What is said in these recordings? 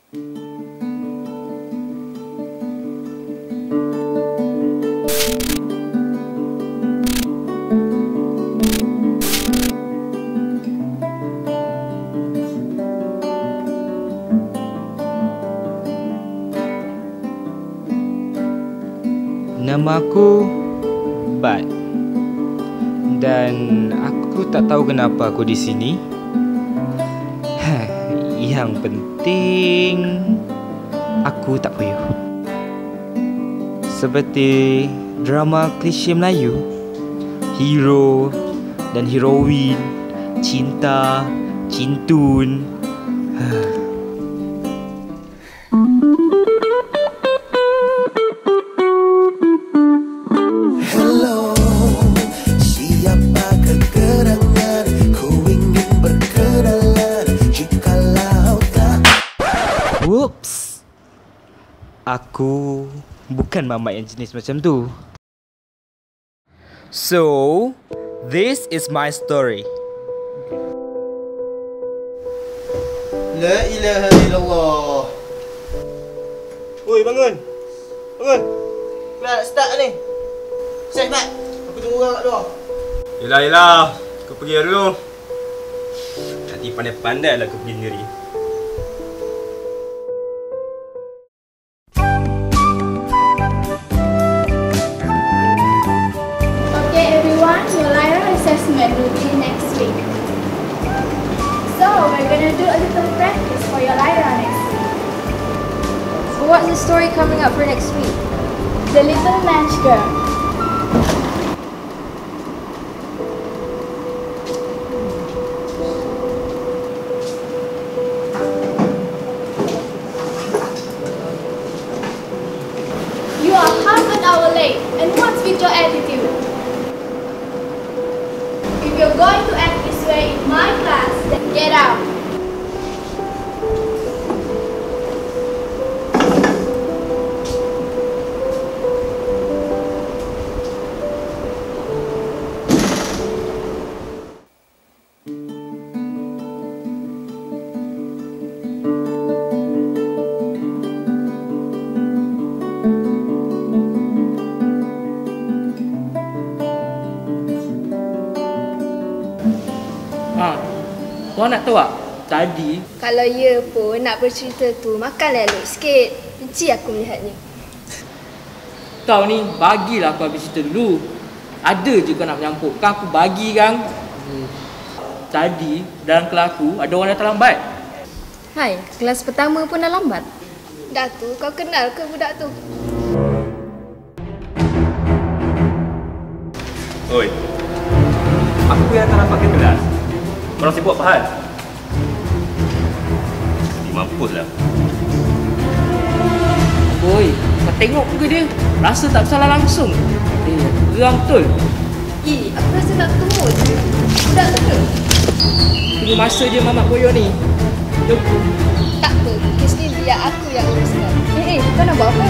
Nama aku Bud. Dan aku tak tahu kenapa aku di sini. Yang penting aku tak payah. Seperti drama klise Melayu, hero dan heroin, cinta, cintun. Whoops. Aku bukan mamat yang jenis macam tu. So, this is my story. La ilaha illallah. Oi, bangun. Bangun. Nak start ni. Set, Mat. Aku tunggu orang kat luar. Yelah. Kau pergi dulu. Nanti pandai-pandai lah kau pergi sendiri. Assessment will be next week. So we're gonna do a little practice for your Lyra next week. So what's the story coming up for next week? The Little Match Girl. You are half an hour late, and what's with your attitude? If you're going to act this way in my class, then get out. Korang nak tahu tak? Tadi Kalau ya pun nak bercerita tu, makanlah elok sikit. Benci aku melihatnya. kau ni, bagilah aku habis cerita dulu. Ada je kau nak menyampuk. Kan aku bagi kan. Tadi dalam kelas aku ada orang datang lambat. Hai, kelas pertama pun dah lambat. Datu, kau kenal ke budak tu? Oi, aku yang tak dapat ke kelas. Korang sibuk apa hal? Mampuslah. Oi, kau tengok muka dia. Rasa tak bersalah langsung. Geram betul. Aku rasa nak ketemu je. Budak tu ke? Tunggu masa je mamak koyo ni. Jom. Tak apa, kes ni biar aku yang uruskan. Kau nak buat apa?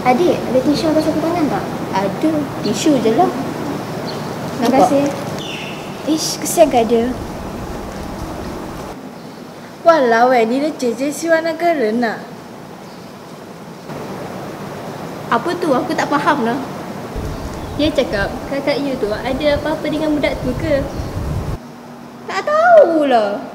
Adik, ada tisu atas sapu tangan tak? Ada, tisu je lah. Terima kasih. Ish, kesian kat dia. Walau ni dah cecek siwa negara nak. Apa tu? Aku tak faham lah. Dia cakap kakak you tu ada apa-apa dengan budak tu ke? Tak tahulah.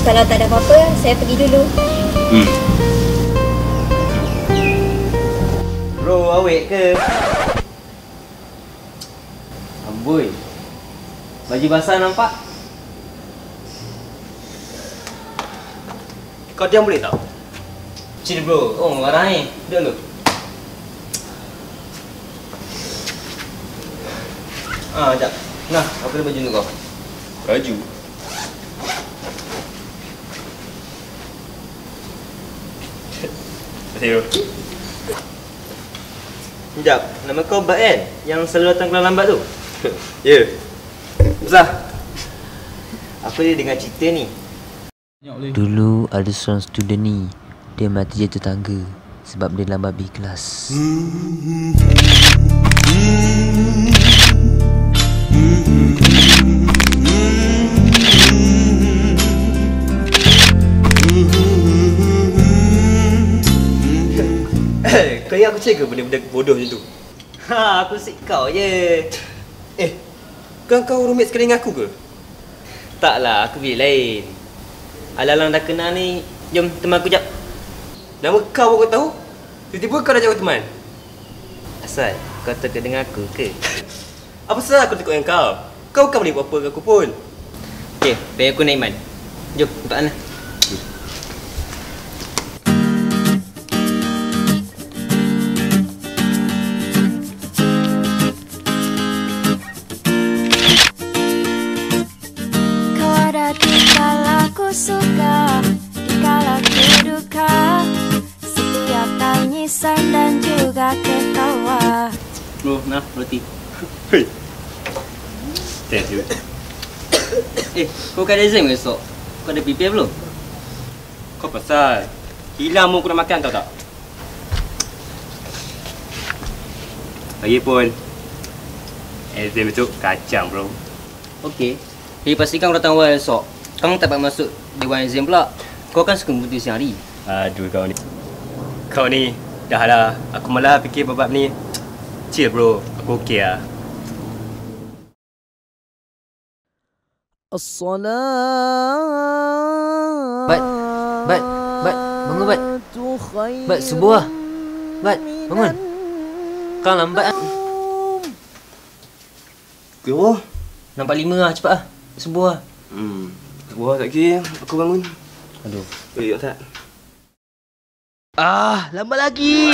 Kalau tak ada apa-apa, saya pergi dulu. Bro, awet ke? Boy, baju basah nampak? Kau diam boleh tak? Chill bro. Oh, marah ni. Duduk dulu. Sekejap. Nah, aku ada baju untuk kau. Baju? Terima kasih. Sekejap. Nama kau Bat kan? Yang selalu datang kelas lambat tu? Ya. Besar. Aku dia dengar cerita ni. Dulu ada seorang student ni, dia mati jatuh tangga sebab dia lambat pergi kelas. Kau ingat aku cakap benda-benda bodoh macam tu? Ha, aku sik kau je. Kau roommate sekali dengan aku ke? Taklah, aku bilik lain. Alang-alang dah kenal ni, jom teman aku jap. Nama kau pun kau tahu? Tiba-tiba kau dah jawab teman? Asal kau teka dengan aku ke? Apa salah aku takut dengan kau? Kau bukan boleh buat apa ke aku pun. Okey, biar aku naik man. Jom, nampak Ana. Kau ada di kala ku suka, di kala ku duka, setiap tangisan dan juga ketawa. Bro, nah, roti. Hei. Thank you. Kau kan ada exam ke esok? Kau ada prepare belum? Kau pasal hilang mu aku nak makan tahu tak? Lagipun exam tu kacang bro. Okey. Jadi pastikan kau datang awal esok. Kau tak dapat masuk dewan exam pula. Kau kan suka berhenti siang hari. Aduh kau ni. Kau ni dah lah. Aku malah fikir bab ni. Chill bro. Aku okey lah. Bat, bangun Bat. Bat, subuh lah. Bat, bangun. Kau lambat lah. Kau? Nampak 5 lah, cepat lah. Subuh lah. Wah tak kira. Aku bangun. Aduh. Tak. Lambat lagi.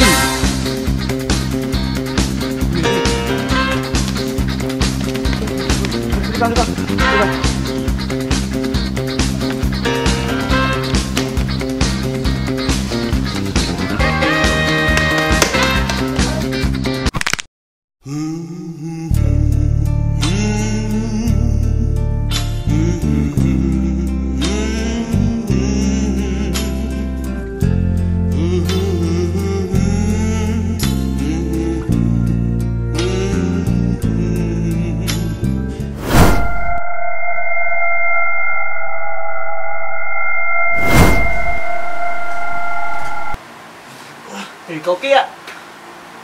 Kau okey tak?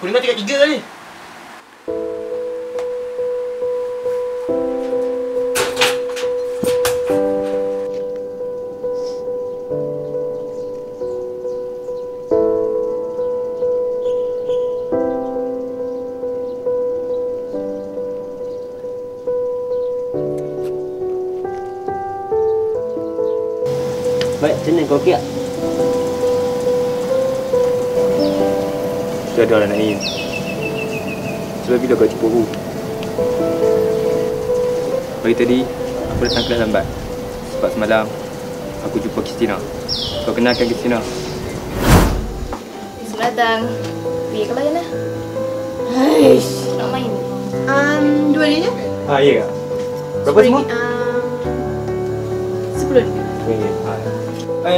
Aku dengar tingkat 3 tadi. Baik, macam mana kau okey tak? Dah dah nak ni. Sebab bila kau jumpa aku? Pagi tadi aku datang kelas lambat. Sebab semalam aku jumpa Christina. Kau kenalkan Christina? Selamat datang. Pergi ke lain lah. Haish, nak main. 2 dia je? Ya ke? Berapa semua? RM10.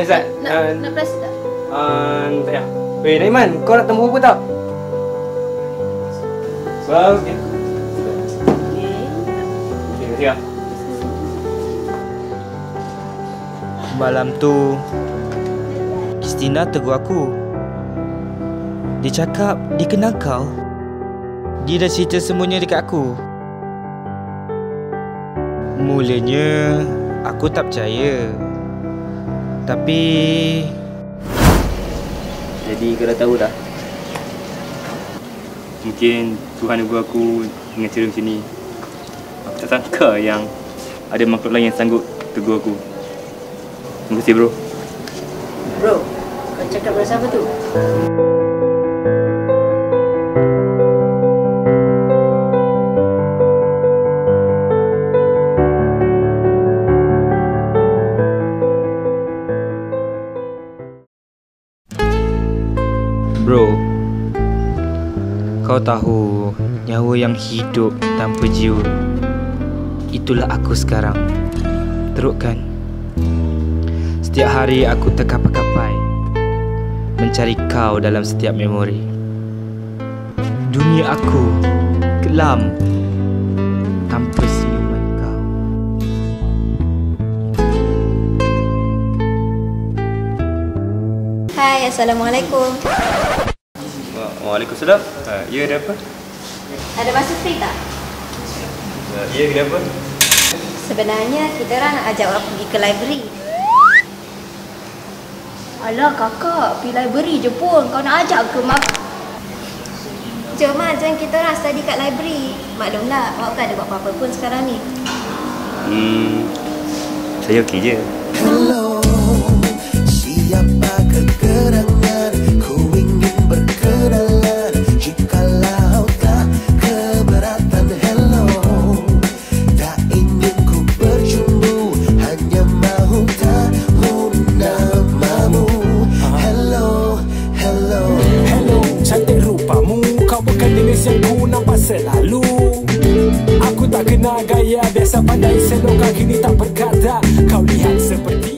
Zat. Nak plus tak? Tak payah. Weh, Naiman, kau nak temu apa tak? Okey. Terima kasih lah. Malam tu Christina tegur aku. Dia cakap dia kenal kau. Dia dah cerita semuanya dekat aku. Mulanya aku tak percaya. Tapi Jadi kau dah tahu dah. Mungkin Tuhan ibu aku dengan cara macam ni Aku tak sangka yang ada makhluk lain yang sanggup tegur aku. Terima kasih bro. Bro, kau cakap dengan siapa tu? Bro, kau tahu nyawa yang hidup tanpa jiwa, itulah aku sekarang. Teruk kan? Setiap hari aku terkapai-kapai mencari kau dalam setiap memori. Dunia aku kelam tanpa senyuman kau. Hai, Assalamualaikum. Waalaikumsalam. Ya, ada apa? Ada masa free tak? Ya, kenapa? Sebenarnya kita orang nak ajak orang pergi ke library. Alah kakak, pergi library je pun. Kau nak ajak ke mak? Jom join kita orang study kat library. Maklumlah, awak bukan ada buat apa-apa pun sekarang ni. Saya okey je. Hello, siapa kekurangan? Ku ingin berkenalan. Jikalau tak keberatan, hello. Tak ingin ku berjumpa, hanya mahu tahu namamu. Hello, hello. Hello, cantik rupamu. Kau bukan jenis yang ku nampak selalu. Aku tak kenal gaya biasa pandai selokan kini tak berkata. Kau lihat seperti